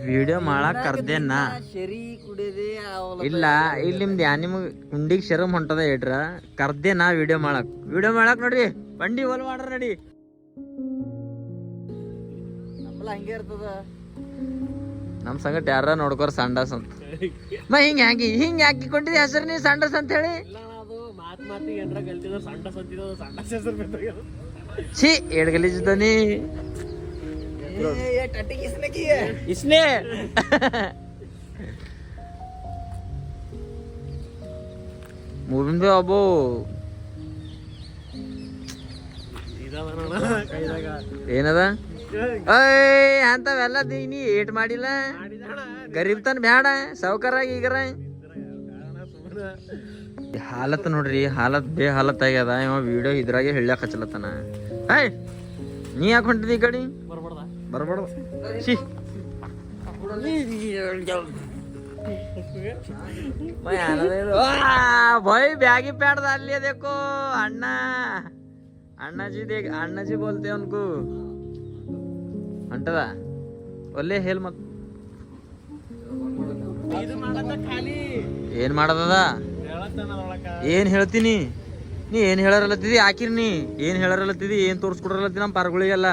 Video ಮಾಡಕ್ ಕರ್ದೇನ ಶರಿ ಕುಡಿದೆ ಇಲ್ಲ ಇಲ್ಲಿ ನಿಮ್ದು ನಿಮ್ ಕುಂಡಿಗೆ ಶರಮ್ ಹೊಂಟದ ಹೇಳ್ರ ಕರ್ದೆ ನಾ ವಿಡಿಯೋ ಮಾಡಕ್ ನೋಡ್ರಿ ಬಂಡಿ ಹೋಲ್ ಮಾಡ್ರ ನಡಿ ನಮ್ಮಲ್ಲ ಹಂಗೆ ಇರ್ತದ. ನಮ್ ಸಂಗಟ ಯಾರ ನೋಡ್ಕೋರ್ ಸಂಡಾಸ್ ಅಂತ ಹಿಂಗ್ ಹಾಕಿಕೊಂಡಿದ್ದೆ ಹೆಸರು ನೀ ಸಂಡಾಸ್ ಅಂತ ಹೇಳಿ ಛೀ ಏಡ್ ಗಲೀಜಿದ್ದಾನಿ ಇಸ್ನೇ ಮೂವಿನ್ ಬಿ ಅಬ್ಬೋ ಏನದ ಅಂತವೆಲ್ಲ ನೀ ಏಟ್ ಮಾಡಿಲ್ಲ ಗರೀಬ್ ತನ್ ಬ್ಯಾಡ ಸಾವ್ಕಾರ ಈಗರ ಹಾಲತ್ ನೋಡ್ರಿ ಹಾಲತ್ ಹಾಲತ್ ಆಗ್ಯದ ಇವ ವಿಡಿಯೋ ಇದ್ರಾಗೆ ಹೇಳಕ್ ಹಚ್ಚಲತ್ತನ ನೀ ಯಾಕೆ ಹೊಂಟಿದಿ ಈ ಕಡೆ ಬರ್ಬಾರ್ದು भाई बैगी पैड डाल लिया देखो अन्ना अन्ना जी बोलते हैं उनको अंटदा ಒಳ್ಳೆ ಹೇಲ್ ಮತ್ ಏನ್ ಮಾಡದ ಏನ್ ಹೇಳ್ತೀನಿ ನೀ ಏನ್ ಹೇಳರಲ್ಲತ್ತಿದಿ ಹಾಕಿರ್ ನೀ ಏನ್ ಹೇಳರಲ್ಲತ್ತಿದಿ ಏನ್ ತೋರ್ಸ್ಕೊಡ್ರಲ್ಲತ್ತಿ ನಮ್ಮ ಪಾರ್ಗಳಿಗೆಲ್ಲ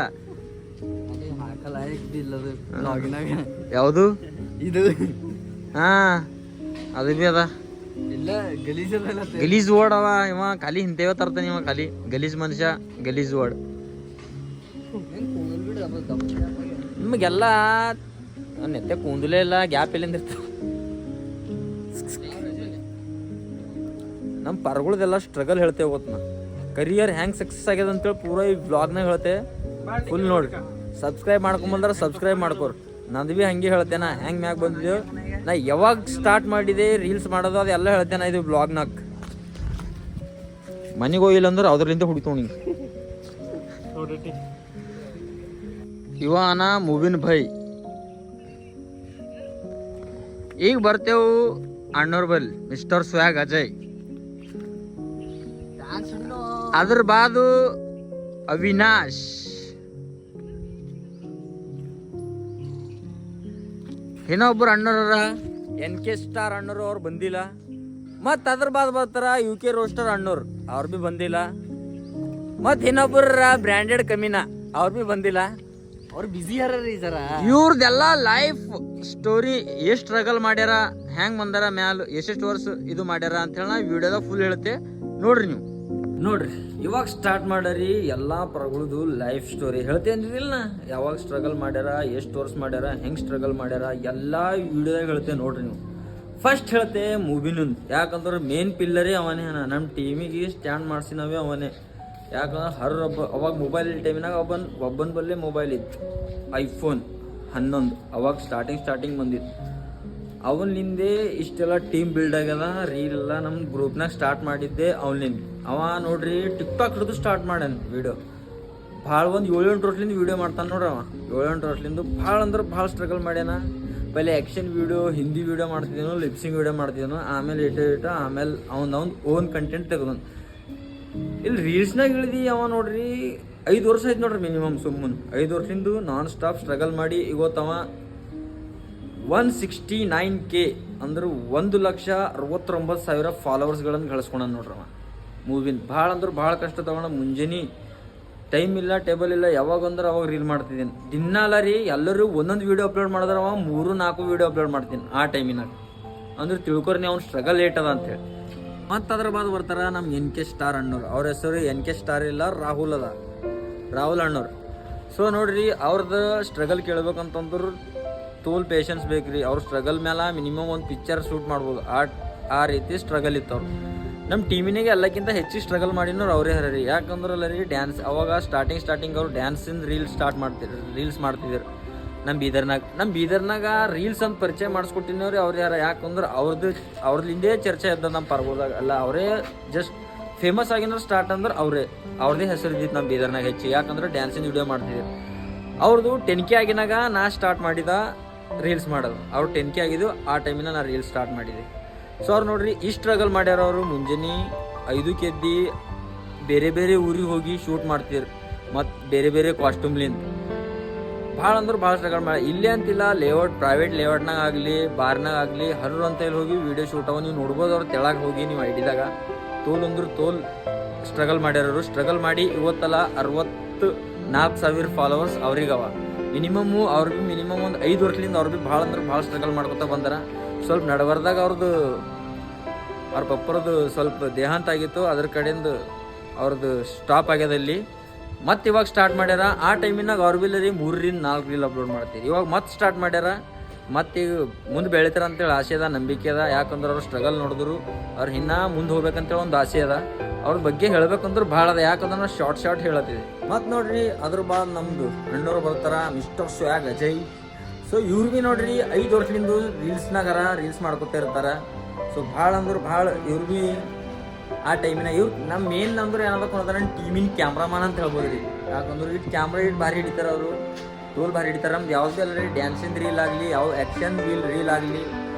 ಯಾವುದು ಇದು ಹಾ ಅದು ಬಿ ಅದ ಇಲ್ಲ ಗಲೀಜ್ ವರ್ಡ್ ಅವ ಇವ ಖಾಲಿ ಹಿಂತೇವ ತರ್ತಾನ ಇವ ಖಾಲಿ ಗಲೀಜ್ ಮನುಷ್ಯ ಗಲೀಜ್ ವರ್ಡ್ ನಿಮಗೆಲ್ಲ ನೆತ್ತೆ ಕೂದಲೇ ಇಲ್ಲ ಗ್ಯಾಪ್ ಎಲ್ಲಿಂದ ಇರ್ತಾವ ನಮ್ಮ ಪರ್ಗಳದೆಲ್ಲ ಸ್ಟ್ರಗಲ್ ಹೇಳ್ತೇವೆ ಗೊತ್ತ ನಾ ಕರಿಯರ್ ಹೆಂಗ್ ಸಕ್ಸಸ್ ಆಗ್ಯದ ಅಂತೇಳಿ ಪೂರ ಈ ಬ್ಲಾಗ್ನಾಗ ಹೇಳ್ತೆ ಫುಲ್ ನೋಡಿ ಸಬ್ಸ್ಕ್ರೈಬ್ ಮಾಡ್ಕೊಂಬಂದ್ರೆ ಸಬ್ಸ್ಕ್ರೈಬ್ ಮಾಡ್ಕೋರ್ ನಂದು ಬಿ ಹಂಗೆ ಹೇಳ್ತೇನ ಹೆಂಗ್ ಮ್ಯಾಗ ಬಂದಿದ್ದೇವೆ ನಾ ಯಾವಾಗ ಸ್ಟಾರ್ಟ್ ಮಾಡಿದೆ ರೀಲ್ಸ್ ಮಾಡೋದು ಅದೆಲ್ಲ ಹೇಳ್ತೇನೆ ಇದು ಬ್ಲಾಗ್ನಾಗ ಮನೆಗೆ ಹೋಗಿಲ್ಲ ಅಂದ್ರೆ ಅದ್ರಲ್ಲಿಂದ ಹುಡಿತೋ ನಿಂಗೆ ಇವನ ಮುಬಿನ್ ಭೈ ಈಗ ಬರ್ತೇವು ಅಣ್ಣೋರ್ ಬಲ್ ಮಿಸ್ಟರ್ ಸ್ವ್ಯಾಗ್ ಅಜಯ್ ಅದ್ರ ಬಾದು ಅವಿನಾಶ್ ಇನ್ನೊಬ್ರು ಅಣ್ಣವ್ರ NK ಸ್ಟಾರ್ ಅಣ್ಣರು ಅವ್ರು ಬಂದಿಲ್ಲ ಮತ್ ಅದ್ರ ಬಾದ್ ಬರ್ತಾರ UK ರೋಸ್ಟರ್ ಅಣ್ಣವ್ರು ಅವ್ರು ಬಿ ಬಂದಿಲ್ಲ ಮತ್ ಇನ್ನೊಬ್ರ ಬ್ರ್ಯಾಂಡೆಡ್ ಕಮ್ಮಿನ ಅವ್ರು ಬಿ ಬಂದಿಲ್ಲ ಅವ್ರು ಬಿಸಿ ಯಾರೀ ಸರ ಇವ್ರದೆಲ್ಲ ಲೈಫ್ ಸ್ಟೋರಿ ಎಷ್ಟ್ ಸ್ಟ್ರಗಲ್ ಮಾಡ್ಯಾರ ಹೆಂಗ್ ಬಂದಾರ ಮ್ಯಾಲ ಎಷ್ಟೆಷ್ಟು ವರ್ಷ ಇದು ಮಾಡ್ಯಾರ ಅಂತ ಹೇಳಿ ನಾ ವಿಡಿಯೋದಾಗ ಫುಲ್ ಹೇಳ್ತೆ ನೋಡ್ರಿ ನೀವು ನೋಡ್ರಿ ಇವಾಗ ಸ್ಟಾರ್ಟ್ ಮಾಡ್ಯಾರಿ ಎಲ್ಲಾ ಪ್ರಗಳದು ಲೈಫ್ ಸ್ಟೋರಿ ಹೇಳ್ತೆ ಅಂದಿಲ್ಲ ಯಾವಾಗ ಸ್ಟ್ರಗಲ್ ಮಾಡ್ಯಾರ ಎಷ್ಟು ವರ್ಷ ಮಾಡ್ಯಾರ ಹೆಂಗ್ ಸ್ಟ್ರಗಲ್ ಮಾಡ್ಯಾರ ಎಲ್ಲಾ ವಿಡಿಯೋದಾಗ ಹೇಳ್ತೆ ನೋಡ್ರಿ ನೀವು ಫಸ್ಟ್ ಹೇಳ್ತೆ ಮೂವಿನಂದ್ ಯಾಕಂದ್ರೆ ಮೇನ್ ಪಿಲ್ಲರೇ ಅವನೇ ನಮ್ಮ ಟೀಮಿಗೆ ಸ್ಟ್ಯಾಂಡ್ ಮಾಡ್ಸಿನವೇ ಅವನೇ ಯಾಕಂದ್ರೆ ಅವಾಗ ಮೊಬೈಲ್ ಟೈಮಿನಾಗ ಒಬ್ಬನ ಬಲ್ಲೇ ಮೊಬೈಲ್ ಇತ್ತು iPhone 11 ಅವಾಗ ಸ್ಟಾರ್ಟಿಂಗ್ ಬಂದಿತ್ತು ಅವನಿಂದೇ ಇಷ್ಟೆಲ್ಲ ಟೀಮ್ ಬಿಲ್ಡ್ ಆಗ್ಯದ ರೀಲ್ ಎಲ್ಲ ನಮ್ಮ ಗ್ರೂಪ್ನಾಗ ಸ್ಟಾರ್ಟ್ ಮಾಡಿದ್ದೆ ಅವನಿಂದ ಅವ ನೋಡ್ರಿ ಟಿಕ್ಟಾಕ್ ಹಿಡಿದು ಸ್ಟಾರ್ಟ್ ಮಾಡ್ಯಾನ ವಿಡಿಯೋ ಭಾಳ ಒಂದು 7-8 ವರ್ಷದಿಂದ ವಿಡಿಯೋ ಮಾಡ್ತಾನೆ ನೋಡ್ರಿ ಅವ 7-8 ವರ್ಷದಿಂದ ಭಾಳ ಅಂದ್ರೆ ಭಾಳ ಸ್ಟ್ರಗಲ್ ಮಾಡ್ಯಾನ ಪहिले ಆ್ಯಕ್ಷನ್ ವಿಡಿಯೋ ಹಿಂದಿ ವಿಡಿಯೋ ಮಾಡ್ತಿದ್ದೇನು ಲಿಪ್ಸಿಂಗ್ ವಿಡಿಯೋ ಮಾಡ್ತಿದ್ದೇನು ಆಮೇಲೆ ಇಟ ಆಮೇಲೆ ಅವ್ನು ಓನ್ ಕಂಟೆಂಟ್ ತೆಗೆದನು ಇಲ್ಲಿ ರೀಲ್ಸ್ನಾಗ ಇಳಿದಿ ಅವ ನೋಡ್ರಿ 5 ವರ್ಷ ಆಯ್ತು ನೋಡ್ರಿ ಮಿನಿಮಮ್ ಸುಮ್ಮನೆ 5 ವರ್ಷದಿಂದ ನಾನ್ ಸ್ಟಾಪ್ ಸ್ಟ್ರಗಲ್ ಮಾಡಿ ಇವತ್ತವ 169K ಅಂದ್ರೆ 1,69,000 ಫಾಲೋವರ್ಸ್ಗಳನ್ನು ಗಳಿಸ್ಕೊಂಡ ನೋಡ್ರಿ ಅವ ಮೂವಿನ ಭಾಳ ಅಂದ್ರೆ ಭಾಳ ಕಷ್ಟ ತಗೊಂಡ ಮುಂಜಾನೆ ಟೈಮ್ ಇಲ್ಲ ಟೇಬಲ್ ಇಲ್ಲ ಯಾವಾಗ ಅಂದ್ರೆ ಅವಾಗ ರೀಲ್ ಮಾಡ್ತಿದ್ದೀನಿ ದಿನಾಲ ರೀ ಎಲ್ಲರೂ ಒಂದೊಂದು ವೀಡಿಯೋ ಅಪ್ಲೋಡ್ ಮಾಡಿದ್ರೆ ಅವ 3-4 ವೀಡಿಯೋ ಅಪ್ಲೋಡ್ ಮಾಡ್ತೀನಿ ಆ ಟೈಮಿನಾಗ ಅಂದ್ರೆ ತಿಳ್ಕೊರಿ ಅವ್ನು ಸ್ಟ್ರಗಲ್ ಲೇಟ್ ಅದ ಅಂತೇಳಿ ಮತ್ತು ಅದ್ರ ಬಾದ್ ಬರ್ತಾರ ನಮ್ಮ NK ಸ್ಟಾರ್ ಅಣ್ಣವ್ರು ಅವ್ರ ಹೆಸರು NK ಸ್ಟಾರ್ ಇಲ್ಲ ರಾಹುಲ್ ಅಣ್ಣವ್ರು ಸೊ ನೋಡ್ರಿ ಅವ್ರದ್ದು ಸ್ಟ್ರಗಲ್ ಕೇಳ್ಬೇಕಂತಂದ್ರೆ ತೋಲ್ ಪೇಷನ್ಸ್ ಬೇಕ್ರಿ ಅವ್ರ ಸ್ಟ್ರಗಲ್ ಮೇಲೆ ಮಿನಿಮಮ್ ಒಂದು ಪಿಕ್ಚರ್ ಶೂಟ್ ಮಾಡ್ಬೋದು ಆ ರೀತಿ ಸ್ಟ್ರಗಲ್ ಇತ್ತು ಅವ್ರು ನಮ್ಮ ಟೀಮಿನಾಗೆ ಎಲ್ಲಕ್ಕಿಂತ ಹೆಚ್ಚಿಗೆ ಸ್ಟ್ರಗಲ್ ಮಾಡಿನವ್ರು ಅವರೇ ಹರೀ ಯಾಕಂದ್ರೆ ಅಲ್ಲ ರೀ ಡ್ಯಾನ್ಸ್ ಅವಾಗ ಸ್ಟಾರ್ಟಿಂಗ್ ಅವ್ರು ಡ್ಯಾನ್ಸಿಂದ ರೀಲ್ಸ್ ಮಾಡ್ತಿದ್ರು ನಮ್ಮ ಬೀದರ್ನಾಗ ರೀಲ್ಸ್ ಅಂತ ಪರಿಚಯ ಮಾಡಿಸ್ಕೊಟ್ಟಿನವ್ರಿ ಅವ್ರು ಯಾರು ಯಾಕಂದ್ರೆ ಅವ್ರದ್ದಿಂದೇ ಚರ್ಚೆ ಇದ್ದ ನಮ್ಮ ಪರ್ಬೋದಾಗ ಅಲ್ಲ ಅವರೇ ಜಸ್ಟ್ ಫೇಮಸ್ ಆಗಿನವ್ರು ಸ್ಟಾರ್ಟ್ ಅಂದ್ರೆ ಅವ್ರದೇ ಹೆಸರು ಇದ್ದಿತ್ತು ನಮ್ಮ ಬೀದರ್ನಾಗ ಹೆಚ್ಚಿಗೆ ಯಾಕಂದ್ರೆ ಡ್ಯಾನ್ಸಿಂದ ವಿಡಿಯೋ ಮಾಡ್ತಿದ್ರು ಅವ್ರದ್ದು 10K ಆಗಿನಾಗ ನಾ ಸ್ಟಾರ್ಟ್ ಮಾಡಿದ ರೀಲ್ಸ್ ಮಾಡೋದು ಅವ್ರು 10K ಆಗಿದ್ದು ಆ ಟೈಮಿನ ನಾ ರೀಲ್ಸ್ ಸ್ಟಾರ್ಟ್ ಮಾಡಿದೆ ಸೊ ಅವ್ರು ನೋಡ್ರಿ ಈ ಸ್ಟ್ರಗಲ್ ಮಾಡ್ಯಾರ ಅವರು ಮುಂಜಾನೆ 5ಕ್ಕೆ ಎದ್ದು ಬೇರೆ ಊರಿಗೆ ಹೋಗಿ ಶೂಟ್ ಮಾಡ್ತಿದ್ರು ಮತ್ತು ಬೇರೆ ಕಾಸ್ಟ್ಯೂಮ್ಲಿಂದ ಭಾಳ ಅಂದ್ರೆ ಭಾಳ ಸ್ಟ್ರಗಲ್ ಮಾಡಿ ಇಲ್ಲೇ ಅಂತಿಲ್ಲ ಲೇಔಟ್ ಪ್ರೈವೇಟ್ ಲೇಔಟ್ನಾಗ ಆಗಲಿ ಬಾರ್ನಾಗ ಆಗಲಿ ಹರ್ರು ಅಂತ ಹೇಳಿ ಹೋಗಿ ವೀಡಿಯೋ ಶೂಟ್ ಅವ ನೀವು ನೋಡ್ಬೋದು ಅವ್ರು ತೆಳಗೆ ಹೋಗಿ ನೀವು ಐಡಿದಾಗ ತೋಲ್ ಅಂದ್ರೆ ತೋಲ್ ಸ್ಟ್ರಗಲ್ ಮಾಡ್ಯಾರವರು ಸ್ಟ್ರಗಲ್ ಮಾಡಿ ಇವತ್ತಲ್ಲ 64,000 ಫಾಲೋವರ್ಸ್ ಅವ್ರಿಗವ ಮಿನಿಮಮ್ಮು ಅವ್ರಿಗೆ ಮಿನಿಮಮ್ ಒಂದು 5 ವರ್ಷದಿಂದ ಅವ್ರು ಭೀ ಭಾಳ ಅಂದ್ರೆ ಭಾಳ ಸ್ಟ್ರಗಲ್ ಮಾಡ್ಕೊತ ಬಂದಾರ ಸ್ವಲ್ಪ ನಡವರ್ದಾಗ ಅವ್ರದ್ದು ಅವ್ರ ಪಪ್ಪರದ್ದು ಸ್ವಲ್ಪ ದೇಹಾಂತ ಆಗಿತ್ತು ಅದ್ರ ಕಡೆಯಿಂದ ಅವ್ರದ್ದು ಸ್ಟಾಪ್ ಆಗ್ಯದ ಇಲ್ಲಿ ಮತ್ತೆ ಇವಾಗ ಸ್ಟಾರ್ಟ್ ಮಾಡ್ಯಾರ ಆ ಟೈಮಿನಾಗ ಅವ್ರ ಬಿ ರೀ 3-4 ರೀಲ್ ಅಪ್ಲೋಡ್ ಮಾಡ್ತೀರಿ ಇವಾಗ ಮತ್ತೆ ಸ್ಟಾರ್ಟ್ ಮಾಡ್ಯಾರ ಮತ್ತೆ ಈಗ ಮುಂದೆ ಬೆಳಿತಾರ ಅಂತೇಳಿ ಆಸೆ ಅದ ನಂಬಿಕೆ ಅದ ಯಾಕಂದ್ರೆ ಅವ್ರು ಸ್ಟ್ರಗಲ್ ನೋಡಿದ್ರು ಅವ್ರು ಇನ್ನೂ ಮುಂದೆ ಹೋಗ್ಬೇಕಂತೇಳಿ ಒಂದು ಆಸೆ ಅದ ಅವ್ರ ಬಗ್ಗೆ ಹೇಳ್ಬೇಕಂದ್ರೆ ಭಾಳ ಅದ ಯಾಕಂದ್ರೆ ನಾವು ಶಾರ್ಟ್ ಹೇಳತ್ತೀವಿ ಮತ್ತು ನೋಡ್ರಿ ಅದ್ರ ಬಾದ್ ನಮ್ಮದು ಅಣ್ಣವ್ರು ಬರ್ತಾರ ಮಿಸ್ಟರ್ ಸ್ವ್ಯಾಗ್ ಅಜಯ್ ಸೊ ಇವ್ರು ಭೀ ನೋಡ್ರಿ 5 ವರ್ಷದಿಂದ ರೀಲ್ಸ್ನಾಗಾರ ರೀಲ್ಸ್ ಮಾಡ್ಕೊತಾ ಇರ್ತಾರೆ ಸೊ ಭಾಳ ಅಂದ್ರೆ ಭಾಳ ಇವ್ರು ಭೀ ಆ ಟೈಮಿನ ಇವ್ರು ನಮ್ಮ ಮೇನ್ ಅಂದ್ರೆ ಏನದಕ್ಕೆ ಅನ್ನೋದಾರ ಟೀಮಿನ ಕ್ಯಾಮ್ರಾಮನ್ ಅಂತ ಹೇಳ್ಬೋದು ರೀ ಯಾಕಂದ್ರೆ ಇಟ್ಟು ಕ್ಯಾಮ್ರಾ ಇಟ್ಟು ಭಾರಿ ಹಿಡಿತಾರೆ ಅವರು ಟೂಲ್ ಭಾರಿ ಹಿಡಿತಾರೆ ನಮ್ದು ಯಾವ್ದು ಅಲ್ಲ ರೀ ಡ್ಯಾನ್ಸಿಂದ ರೀಲ್ ಆಗಲಿ ಯಾವ ಆ್ಯಕ್ಷನ್ ರೀಲ್ ಆಗಲಿ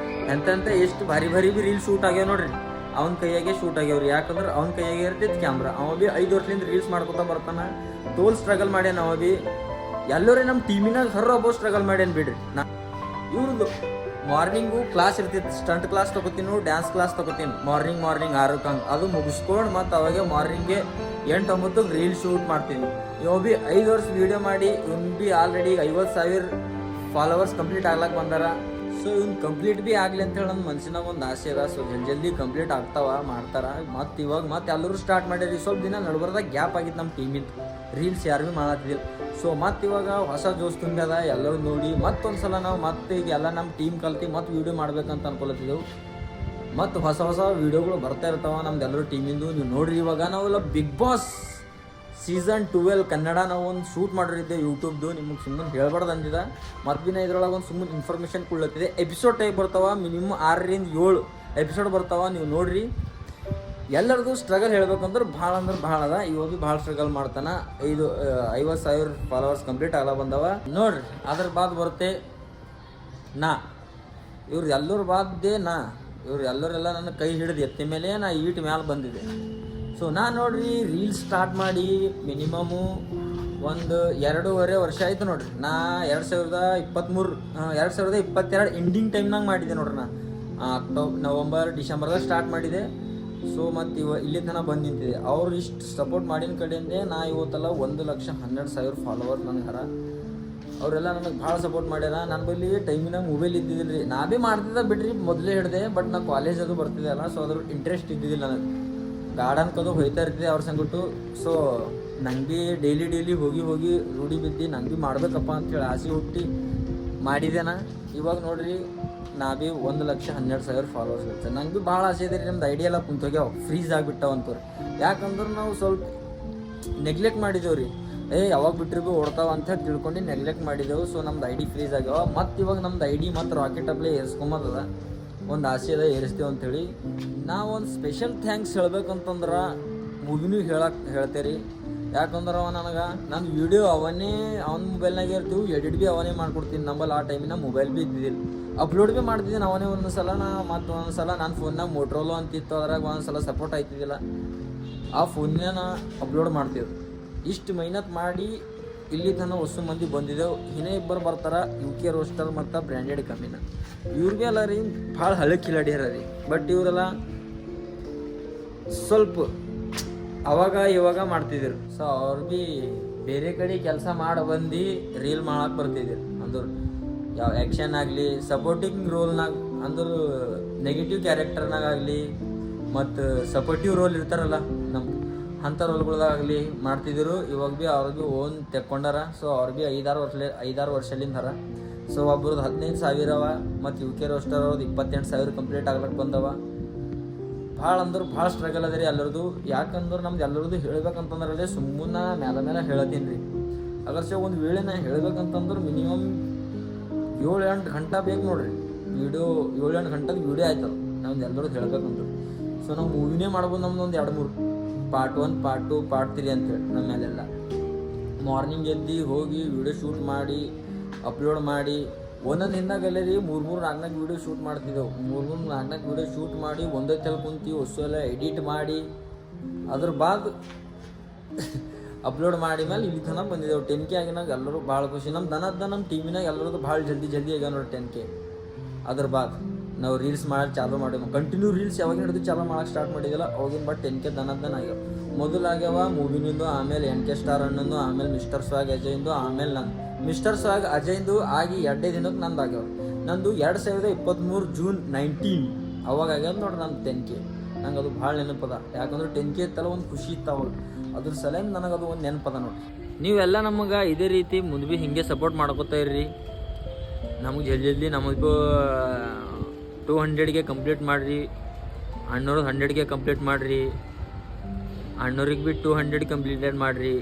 ಎಂತ ಎಷ್ಟು ಭಾರಿ ಭೀ ರೀಲ್ ಶೂಟ್ ಆಗ್ಯಾವ ನೋಡ್ರಿ ಅವ್ನ ಕೈಯಾಗೆ ಶೂಟ್ ಆಗ್ಯಾವ್ರಿ ಯಾಕಂದ್ರೆ ಅವ್ನ ಕೈಯಾಗೆ ಇರ್ತೈತೆ ಕ್ಯಾಮ್ರಾ ಅವ ಭೀ 5 ವರ್ಷದಿಂದ ರೀಲ್ಸ್ ಮಾಡ್ಕೊತಾ ಬರ್ತಾನೆ ತೋಲ್ ಸ್ಟ್ರಗಲ್ ಮಾಡ್ಯಾನ ಅವ ಭೀ ಎಲ್ಲರೂ ನಮ್ಮ ಟೀಮಿನಾಗ ಒಬ್ಬ ಸ್ಟ್ರಗಲ್ ಮಾಡ್ಯಾನ ಬಿಡ್ರಿ ಇವ್ರದ್ದು ಮಾರ್ನಿಂಗು ಕ್ಲಾಸ್ ಇರ್ತಿತ್ತು ಸ್ಟಂಟ್ ಕ್ಲಾಸ್ ತೊಗೋತೀನಿ ಡ್ಯಾನ್ಸ್ ಕ್ಲಾಸ್ ತೊಗೋತೀನಿ ಮಾರ್ನಿಂಗ್ 6ಕ್ಕೆ ಹಂಗೆ ಅದು ಮುಗಿಸ್ಕೊಂಡು ಮತ್ತು ಅವಾಗೆ ಮಾರ್ನಿಂಗ್ಗೆ 8-9 ರೀಲ್ ಶೂಟ್ ಮಾಡ್ತೀನಿ ಇವ್ ಭೀ 5 ವರ್ಷ ವೀಡಿಯೋ ಮಾಡಿ ಇವ್ನು ಭೀ ಆಲ್ರೆಡಿ 50,000 ಫಾಲೋವರ್ಸ್ ಕಂಪ್ಲೀಟ್ ಆಗ್ಲಕ್ಕೆ ಬಂದಾರ ಸೊ ಇವ್ನು ಕಂಪ್ಲೀಟ್ ಭೀ ಆಗಲಿ ಅಂತೇಳಿ ನನ್ನ ಮನ್ಸಿನಾಗ ಒಂದು ಆಸೆ ಅದ ಸೊ ಜಲ್ದಿ ಕಂಪ್ಲೀಟ್ ಆಗ್ತಾವ ಮಾಡ್ತಾರ ಮತ್ತು ಇವಾಗ ಮತ್ತೆ ಎಲ್ಲರೂ ಸ್ಟಾರ್ಟ್ ಮಾಡ್ಯಾರಿ ಸ್ವಲ್ಪ ದಿನ ನಡ್ಬರ್ದಾಗ ಗ್ಯಾಪ್ ಆಗಿತ್ತು ನಮ್ಮ ಟೀಮಿಂದ ರೀಲ್ಸ್ ಯಾರು ಭೀ ಮಾಡತ್ತಿದ್ದಿಲ್ಲ ಸೊ ಮತ್ತು ಇವಾಗ ಹೊಸ ಜೋಸ್ ತುಂಬ್ಯದ ಎಲ್ಲರೂ ನೋಡಿ ಮತ್ತೊಂದು ಸಲ ನಾವು ಮತ್ತೆ ಈಗ ಎಲ್ಲ ನಮ್ಮ ಟೀಮ್ ಕಲ್ತು ಮತ್ತೆ ವೀಡಿಯೋ ಮಾಡ್ಬೇಕಂತ ಅನ್ಕೊಳತ್ತಿದ್ದೆವು ಮತ್ತು ಹೊಸ ವೀಡಿಯೋಗಳು ಬರ್ತಾ ಇರ್ತಾವ ನಮ್ದು ಎಲ್ಲರೂ ಟೀಮಿಂದು ನೀವು ನೋಡ್ರಿ ಇವಾಗ ನಾವೆಲ್ಲ ಬಿಗ್ ಬಾಸ್ ಸೀಸನ್ 12 ಕನ್ನಡ ನಾವು ಒಂದು ಶೂಟ್ ಮಾಡಿರಿದ್ದೆ ಯೂಟ್ಯೂಬ್ದು ನಿಮಗೆ ಸುಮ್ಮನೆ ಹೇಳ್ಬಾರ್ದು ಅಂದಿದ ಮತ್ತು ದಿನ ಇದ್ರೊಳಗೆ ಒಂದು ಸುಮ್ಮನೆ ಇನ್ಫಾರ್ಮೇಷನ್ ಕೊಡ್ಲತ್ತಿದೆ ಎಪಿಸೋಡ್ ಟೈಪ್ ಬರ್ತಾವ ಮಿನಿಮಮ್ 6-7 ಎಪಿಸೋಡ್ ಬರ್ತಾವ ನೀವು ನೋಡ್ರಿ ಎಲ್ಲರದು ಸ್ಟ್ರಗಲ್ ಹೇಳ್ಬೇಕಂದ್ರೆ ಭಾಳ ಅಂದ್ರೆ ಭಾಳ ಅದ ಇವಾಗ ಭೀ ಭಾಳ ಸ್ಟ್ರಗಲ್ ಮಾಡ್ತಾನೆ 50,000 ಫಾಲೋವರ್ಸ್ ಕಂಪ್ಲೀಟ್ ಆಗಲ್ಲ ಬಂದವ ನೋಡ್ರಿ ಅದ್ರ ಬಾದ್ ಬರುತ್ತೆ ಇವ್ರು ಎಲ್ಲರ ಬಾದ್ದೇ ಇವ್ರು ಎಲ್ಲರೆಲ್ಲ ನನ್ನ ಕೈ ಹಿಡಿದು ಎತ್ತ ಮೇಲೆ ನಾ ಈಟ್ ಮ್ಯಾಲೆ ಬಂದಿದೆ ಸೊ ನಾನು ನೋಡ್ರಿ ರೀಲ್ಸ್ ಸ್ಟಾರ್ಟ್ ಮಾಡಿ ಮಿನಿಮಮು ಒಂದು 2.5 ವರ್ಷ ಆಯಿತು ನೋಡ್ರಿ ನಾ 2022 ಎಂಡಿಂಗ್ ಟೈಮ್ನಾಗ ಮಾಡಿದ್ದೆ ನೋಡ್ರಿ ನಾ ನವಂಬರ್ ಡಿಸೆಂಬರ್ದಾಗ ಸ್ಟಾರ್ಟ್ ಮಾಡಿದೆ ಸೊ ಮತ್ತು ಇಲ್ಲಿ ತನಕ ಬಂದು ನಿಂತಿದೆ ಅವ್ರು ಇಷ್ಟು ಸಪೋರ್ಟ್ ಮಾಡಿನ ಕಡೆಯಿಂದ ನಾ ಇವತ್ತಲ್ಲ 1,12,000 ಫಾಲೋವರ್ ನನಗೆ ಹರ ಅವರೆಲ್ಲ ನನಗೆ ಭಾಳ ಸಪೋರ್ಟ್ ಮಾಡ್ಯಾರ ನನ್ನ ಬಳಿ ಟೈಮಿನಾಗ ಮೊಬೈಲ್ ಇದ್ದಿದ್ದಿಲ್ಲ ರೀ ನಾ ಭೀ ಮಾಡ್ತಿದ್ದೆ ಬಿಡ್ರಿ ಮೊದಲೇ ಹಿಡಿದೆ ಬಟ್ ನಾ ಕಾಲೇಜ್ ಅದು ಬರ್ತಿದ್ದೆ ಅಲ್ಲ ಸೊ ಅದ್ರ ಇಂಟ್ರೆಸ್ಟ್ ಇದ್ದಿದ್ದಿಲ್ಲ ನನಗೆ ಗಾರ್ಡನ್ ಕದು ಹೋಯ್ತಾ ಇರ್ತಿದ್ದೆ ಅವ್ರ ಸಂಗಟ್ಟು ಸೊ ನಂಗೆ ಭೀ ಡೈಲಿ ಹೋಗಿ ರೂಢಿ ಬಿದ್ದು ನಂಗೆ ಭೀ ಮಾಡ್ಬೇಕಪ್ಪ ಅಂತೇಳಿ ಆಸೆ ಹುಟ್ಟಿ ಮಾಡಿದೆನಾ ಇವಾಗ ನೋಡ್ರಿ ನಾ ಭೀ 1,12,000 ಫಾಲೋವರ್ಸ್ ಇರ್ತದೆ ನಂಗೆ ಭೀ ಭಾಳ ಆಸೆ ಇದೆ ರೀ ನಮ್ದು ಐಡಿಯಾ ಎಲ್ಲ ಕುಂತೋಗ್ಯಾವ ಫ್ರೀಸ್ ಆಗಿಬಿಟ್ಟವಂತವ್ರು ಯಾಕಂದ್ರೆ ನಾವು ಸ್ವಲ್ಪ ನೆಗ್ಲೆಕ್ಟ್ ಮಾಡಿದೇವು ರೀ ಯಾವಾಗ ಬಿಟ್ಟರೆ ಭೀ ಓಡ್ತಾವ ಅಂತ ಹೇಳಿ ತಿಳ್ಕೊಂಡು ನೆಗ್ಲೆಕ್ಟ್ ಮಾಡಿದೆವು ಸೊ ನಮ್ದು ಐಡಿ ಫ್ರೀಸ್ ಆಗ್ಯಾವ ಮತ್ತು ಇವಾಗ ನಮ್ದು ಐಡಿ ಮತ್ತು ರಾಕೆಟ್ ಅಪ್ಲೇ ಏರಿಸ್ಕೊಂಬದ ಒಂದು ಆಸೆ ಅದ ಏರಿಸ್ತೇವೆ ಅಂಥೇಳಿ ನಾವು ಒಂದು ಸ್ಪೆಷಲ್ ಥ್ಯಾಂಕ್ಸ್ ಹೇಳ್ಬೇಕಂತಂದ್ರೆ ಮೂವಿನೂ ಹೇಳ್ತೇರಿ ಯಾಕಂದ್ರೆ ಅವ ನನಗೆ ನನ್ನ ವೀಡಿಯೋ ಅವನ ಮೊಬೈಲ್ನಾಗೆ ಇರ್ತೀವಿ ಎಡಿಟ್ ಭೀ ಅವನೇ ಮಾಡ್ಕೊಡ್ತೀನಿ ನಂಬಲ್ಲಿ ಆ ಟೈಮಿನ ಮೊಬೈಲ್ ಭೀ ಇದ್ದಿದ್ದಿಲ್ಲ ಅಪ್ಲೋಡ್ ಭೀ ಮಾಡ್ತಿದ್ದೀನಿ ಅವನೇ ಒಂದೊಂದು ಸಲ ಮತ್ತು ಒಂದೊಂದು ಸಲ ನನ್ನ ಫೋನ್ನಾಗ ಮೋಟ್ರೋಲೋ ಅಂತಿತ್ತು ಅದ್ರಾಗ ಒಂದೊಂದು ಸಲ ಸಪೋರ್ಟ್ ಆಯ್ತಿದ್ದಿಲ್ಲ ಆ ಫೋನ್ನೇ ಅಪ್ಲೋಡ್ ಮಾಡ್ತೀವಿ ಇಷ್ಟು ಮೆಹನತ್ ಮಾಡಿ ಇಲ್ಲಿ ತನಕ ಹೊಸ ಮಂದಿ ಬಂದಿದ್ದೆವು ಇನ್ನೇ ಇಬ್ಬರು ಬರ್ತಾರೆ UK ರೋಸ್ಟರ್ ಮತ್ತು ಬ್ರ್ಯಾಂಡೆಡ್ ಕಂಪನಿನ ಇವ್ರಿಗೆ ಎಲ್ಲ ರೀ ಭಾಳ ಹಳೆ ಕಿಲಾಡಿಯರ ರೀ ಬಟ್ ಇವರೆಲ್ಲ ಸ್ವಲ್ಪ ಇವಾಗ ಮಾಡ್ತಿದ್ರು ಸೊ ಅವ್ರು ಭೀ ಬೇರೆ ಕಡೆ ಕೆಲಸ ಮಾಡಿ ಬಂದು ರೀಲ್ ಮಾಡಕ್ಕೆ ಬರ್ತಿದ್ರು ಅಂದ್ರೆ ಯಾವ ಆ್ಯಕ್ಷನ್ ಆಗಲಿ ಸಪೋರ್ಟಿಂಗ್ ರೋಲ್ನಾಗ ಅಂದ್ರೆ ನೆಗೆಟಿವ್ ಕ್ಯಾರೆಕ್ಟರ್ನಾಗ ಆಗಲಿ ಮತ್ತು ಸಪೋರ್ಟಿವ್ ರೋಲ್ ಇರ್ತಾರಲ್ಲ ನಮ್ಮ ಅಂಥ ರೋಲ್ಗಳಾಗಲಿ ಮಾಡ್ತಿದ್ರು ಇವಾಗ ಭೀ ಅವ್ರಿಗೆ ಓನ್ ತೆಕ್ಕೊಂಡಾರ ಸೊ ಅವ್ರು ಭೀ 5-6 ವರ್ಷಲಿಂದ ಹರ ಸೊ ಒಬ್ರದ್ದು 15,000 ಅವ ಮತ್ತು UK ರೋಸ್ಟರ್ ಅವ್ರದ್ದು 28,000 ಕಂಪ್ಲೀಟ್ ಆಗ್ಲಕ್ಕೆ ಬಂದವ ಭಾಳ ಅಂದ್ರೆ ಭಾಳ ಸ್ಟ್ರಗಲ್ ಅದ ರೀ ಎಲ್ಲರದು ಯಾಕಂದ್ರೆ ನಮ್ದು ಎಲ್ಲರದು ಹೇಳ್ಬೇಕಂತಂದ್ರೆ ಸುಮ್ಮನೆ ಮೇಲೆ ಹೇಳತ್ತೀನಿ ರೀ ಅಗರ್ಸೆ ಒಂದು ವೇಳೆ ನಾ ಹೇಳ್ಬೇಕಂತಂದ್ರೆ ಮಿನಿಮಮ್ 7-8 ಗಂಟೆ ಬೇಕು ನೋಡ್ರಿ ವೀಡಿಯೋ 7-8 ಗಂಟೆದ ವೀಡಿಯೋ ಆಯ್ತದ ನಮ್ದು ಎಲ್ಲರದ್ದು ಹೇಳ್ಬೇಕಂದ್ರೆ ಸೊ ನಾವು ಮೂವಿನೇ ಮಾಡ್ಬೋದು ನಮ್ದು ಒಂದು 2-3 ಪಾರ್ಟ್ 1 ಪಾರ್ಟ್ 2 ಪಾರ್ಟ್ 3 ಅಂತೇಳಿ ನಮ್ಮ ಮೇಲೆಲ್ಲ ಮಾರ್ನಿಂಗ್ ಎದ್ದು ಹೋಗಿ ವೀಡಿಯೋ ಶೂಟ್ ಮಾಡಿ ಅಪ್ಲೋಡ್ ಮಾಡಿ ಒಂದೊಂದು ಹಿಂದಾಗಲ್ಲೇ ರೀ 3-4 ವೀಡಿಯೋ ಶೂಟ್ ಮಾಡ್ತಿದ್ದೆವು 3-4 ವೀಡಿಯೋ ಶೂಟ್ ಮಾಡಿ ಒಂದೇ ತಲೆ ಕುಂತು ಹೊಸ ಎಲ್ಲ ಎಡಿಟ್ ಮಾಡಿ ಅದ್ರ ಬಾದ್ ಅಪ್ಲೋಡ್ ಮಾಡಿ ಮೇಲೆ ಇಲ್ಲಿ ತನಕ ಬಂದಿದ್ದೆವು 10K ಆಗಿನಾಗ ಎಲ್ಲರೂ ಭಾಳ ಖುಷಿ. ನಮ್ಮ ಟೀಮಿನಾಗ ಎಲ್ಲರದು ಭಾಳ ಜಲ್ದಿ ಆಗ್ಯಾವ ನೋಡಿ 10K. ಅದ್ರ ಬಾದ್ ನಾವು ರೀಲ್ಸ್ ಮಾಡಿ ಚಾಲೂ ಮಾಡಿದ್ವಿ, ಕಂಟಿನ್ಯೂ ರೀಲ್ಸ್ ಯಾವಾಗ ಹಿಡಿದು ಚಾಲೂ ಮಾಡಕ್ಕೆ ಸ್ಟಾರ್ಟ್ ಮಾಡಿದಿಲ್ಲ ಅವಾಗಿನ ಬಟ್ 10K ಆಗ್ಯಾವ. ಮೊದಲಾಗ್ಯಾವ ಮೂವಿನಿಂದು, ಆಮೇಲೆ NK ಸ್ಟಾರ್ ಅಣ್ಣಂದು, ಆಮೇಲೆ ಮಿಸ್ಟರ್ ಸ್ವಾಗ್ ಅಜಯ್ದು, ಆಮೇಲೆ ನಂದು ಮಿಸ್ಟರ್ ಸ್ವಾಗ್ ಅಜಯ್ದು ಆಗಿ 2 ದಿನಕ್ಕೆ ನಂದು ಆಗ್ಯಾವ. ನಂದು 2023 ಜೂನ್ 19 ಅವಾಗ ಆಗ್ಯಾವ ನೋಡ್ರಿ ನಂದು 10K. ನಂಗೆ ಅದು ಭಾಳ ನೆನಪದ, ಯಾಕಂದ್ರೆ 10K ಇತ್ತಲ್ಲ ಒಂದು ಖುಷಿ ಇತ್ತು ಅವಾಗ, ಅದ್ರ ಸಲಂದು ನನಗದು ಒಂದು ನೆನಪದ ನೋಡಿ. ನೀವೆಲ್ಲ ನಮಗೆ ಇದೇ ರೀತಿ ಮುಂದೆ ಭೀ ಹಿಂಗೆ ಸಪೋರ್ಟ್ ಮಾಡ್ಕೋತಾ ಇರ್ರಿ. ನಮಗೆ ಜಲ್ದಿ ನಮಗೂ 200ಗೆ ಕಂಪ್ಲೀಟ್ ಮಾಡಿರಿ, ಅಣ್ಣವ್ರದ್ದು 100ಗೆ ಕಂಪ್ಲೀಟ್ ಮಾಡಿರಿ, ಅಣ್ಣವ್ರಿಗೆ ಭೀ 200 ಕಂಪ್ಲೀಟೆಡ್ ಮಾಡಿರಿ.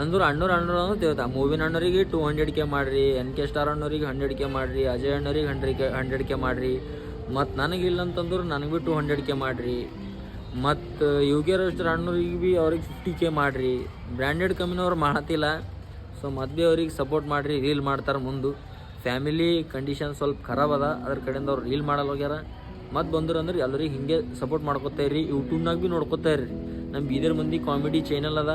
ಅಂದ್ರೆ ಅಣ್ಣವ್ರು ಅಂದ್ರೆ ತಿಳ್ತಾ ಮೂವಿನ ಅಣ್ಣವ್ರಿಗೆ 200K ಮಾಡಿರಿ, NK ಸ್ಟಾರ್ ಅಣ್ಣವ್ರಿಗೆ 100K ಮಾಡಿರಿ, ಅಜಯ್ ಅಣ್ಣವ್ರಿಗೆ 100K ಮಾಡಿರಿ, ಮತ್ತು ನನಗಿಲ್ಲ ಅಂತಂದ್ರೆ ನನಗೆ ಭೀ 200K ಮಾಡಿರಿ, ಮತ್ತು ಯುಗೆ ರೋಸ್ಟರ್ ಅಣ್ಣವ್ರಿಗೆ ಭೀ ಅವ್ರಿಗೆ 50K ಮಾಡಿರಿ. ಬ್ರ್ಯಾಂಡೆಡ್ ಕಂಪ್ನಿಯವ್ರು ಮಾಡತ್ತಿಲ್ಲ, ಸೊ ಮತ್ತೆ ಭೀ ಅವ್ರಿಗೆ ಸಪೋರ್ಟ್ ಮಾಡಿರಿ. ರೀಲ್ ಮಾಡ್ತಾರೆ ಮುಂದೆ, ಫ್ಯಾಮಿಲಿ ಕಂಡೀಷನ್ ಸ್ವಲ್ಪ ಖರಾಬ್ ಅದ, ಅದ್ರ ಕಡೆಯಿಂದ ಅವ್ರು ರೀಲ್ ಮಾಡಲ್ಲ ಹೋಗ್ಯಾರ. ಮತ್ತು ಬಂದ್ರು ಅಂದ್ರೆ ಎಲ್ಲರಿಗೆ ಹಿಂಗೆ ಸಪೋರ್ಟ್ ಮಾಡ್ಕೊತಾ ಇರ್ರಿ. ಯೂಟ್ಯೂಬ್ನಾಗ ಭೀ ನೋಡ್ಕೊತಾ ಇರ್ರಿ. ನಮ್ಮ ಬೀದರ್ ಮಂದಿ ಕಾಮಿಡಿ ಚಾನಲ್ ಅದ,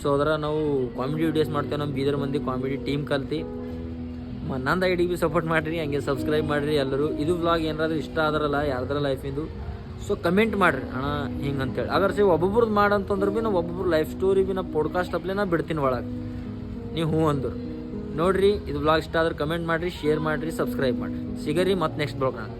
ಸೊ ಅದರ ನಾವು ಕಾಮಿಡಿ ವಿಡಿಯೋಸ್ ಮಾಡ್ತೇವೆ. ನಮ್ಮ ಬೀದರ್ ಮಂದಿ ಕಾಮಿಡಿ ಟೀಮ್ ಕಲ್ತು ನಂದು ಐಡಿಗೆ ಭೀ ಸಪೋರ್ಟ್ ಮಾಡಿರಿ, ಹಂಗೆ ಸಬ್ಸ್ಕ್ರೈಬ್ ಮಾಡಿರಿ ಎಲ್ಲರೂ. ಇದು ವ್ಲಾಗ್ ಏನಾದ್ರೂ ಇಷ್ಟ ಆದ್ರಲ್ಲ ಯಾರ್ದಾರ ಲೈಫಿಂದು, ಸೊ ಕಮೆಂಟ್ ಮಾಡಿರಿ ಅಣ್ಣ ಹಿಂಗೆ ಅಂತೇಳಿ. ಅಗರ್ಸಿ ಒಬ್ಬೊಬ್ರದ್ದು ಮಾಡಂತಂದ್ರೆ ಭೀ ನಾವು ಒಬ್ಬೊಬ್ರು ಲೈಫ್ ಸ್ಟೋರಿ ಭೀ ನಾ ಪಾಡ್ಕಾಸ್ಟ್ ಅಪ್ಲೇ ನಾ ಬಿಡ್ತೀನಿ ಒಳಗೆ, ನೀವು ಹ್ಞೂ ಅಂದರು ನೋಡಿರಿ. ಇದು ವ್ಲಾಗ್ ಇಷ್ಟ ಆದ್ರೆ ಕಮೆಂಟ್ ಮಾಡಿರಿ, ಶೇರ್ ಮಾಡಿರಿ, ಸಬ್ಸ್ಕ್ರೈಬ್ ಮಾಡಿರಿ. ಸಿಗರಿ ಮತ್ತು ನೆಕ್ಸ್ಟ್ ಬ್ಲಾಗ್ನಾಗ.